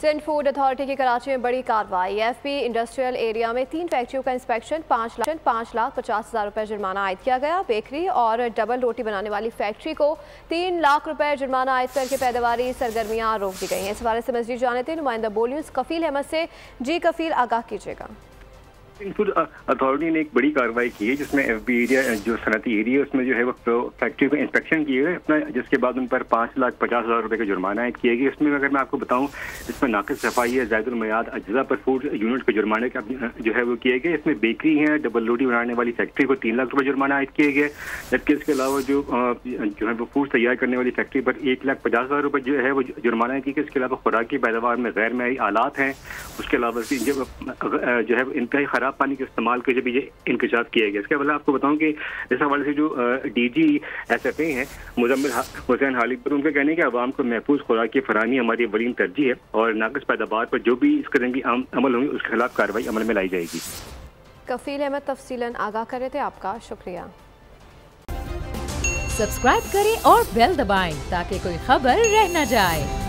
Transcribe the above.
Sindh food authority की कराची में बड़ी कार्रवाई। एफपी इंडस्ट्रियल एरिया में 3 फैक्ट्रियों का इंस्पेक्शन, 5,50,000 रुपए जुर्माना आयद किया गया। बेकरी और डबल रोटी बनाने वाली फैक्ट्री को 3 लाख रुपए जुर्माना आयद करके पैदावारी सरगर्मियां रोक दी गई हैं। इस हवाले से मज़ीद जाने थे नुमाइंदा बोल न्यूज़ कफील अहमद से। जी कफील, आगाह कीजिएगा। सिंध फूड अथॉरिटी ने एक बड़ी कार्रवाई की है जिसमें एफबी एरिया जो सनती एरिया है उसमें जो है वो फैक्ट्री को इंस्पेक्शन किए हुए अपना, जिसके बाद उन पर 5,50,000 रुपए का जुर्माना आयद किया गया। इसमें अगर मैं आपको बताऊं, इसमें नाक़िस सफाई है, ज़ायदुल मयाद अज्जा पर फूड यूनिट के जुर्माने का जो है वो किए गए। इसमें बेकरी है, डबल रोटी बनाने वाली फैक्ट्री को 3 लाख रुपए जुर्माना आयद किए गए। जबकि इसके अलावा जो है वो फूड तैयार करने वाली फैक्ट्री पर 1,50,000 रुपए जो है वो जुर्माना किया गया। इसके अलावा खुराकी पैदावार में गैर मयारी आलात हैं, उसके अलावा जो है इंतहाई ख़राब पानी के इस्तेमाल के जब ये इंकशाफ किया गया। इसके अलावा आपको बताऊं कि इस हवाले से जो डीजी SFA हैं मुजम्मिल हुसैन हालिक पर, उनका कहना है कि आवाम को महफूज खुराक की फराहमी हमारी अवलीन तरजीह है और नाक़िस पैदावार पर जो भी इस कदम की अमल होंगे उसके खिलाफ कार्रवाई अमल में लाई जाएगी। कफील अहमद तफसीलन आगाह कर रहे थे, आपका शुक्रिया। सब्सक्राइब करें और बेल दबाएं ताकि कोई खबर रह न जाए।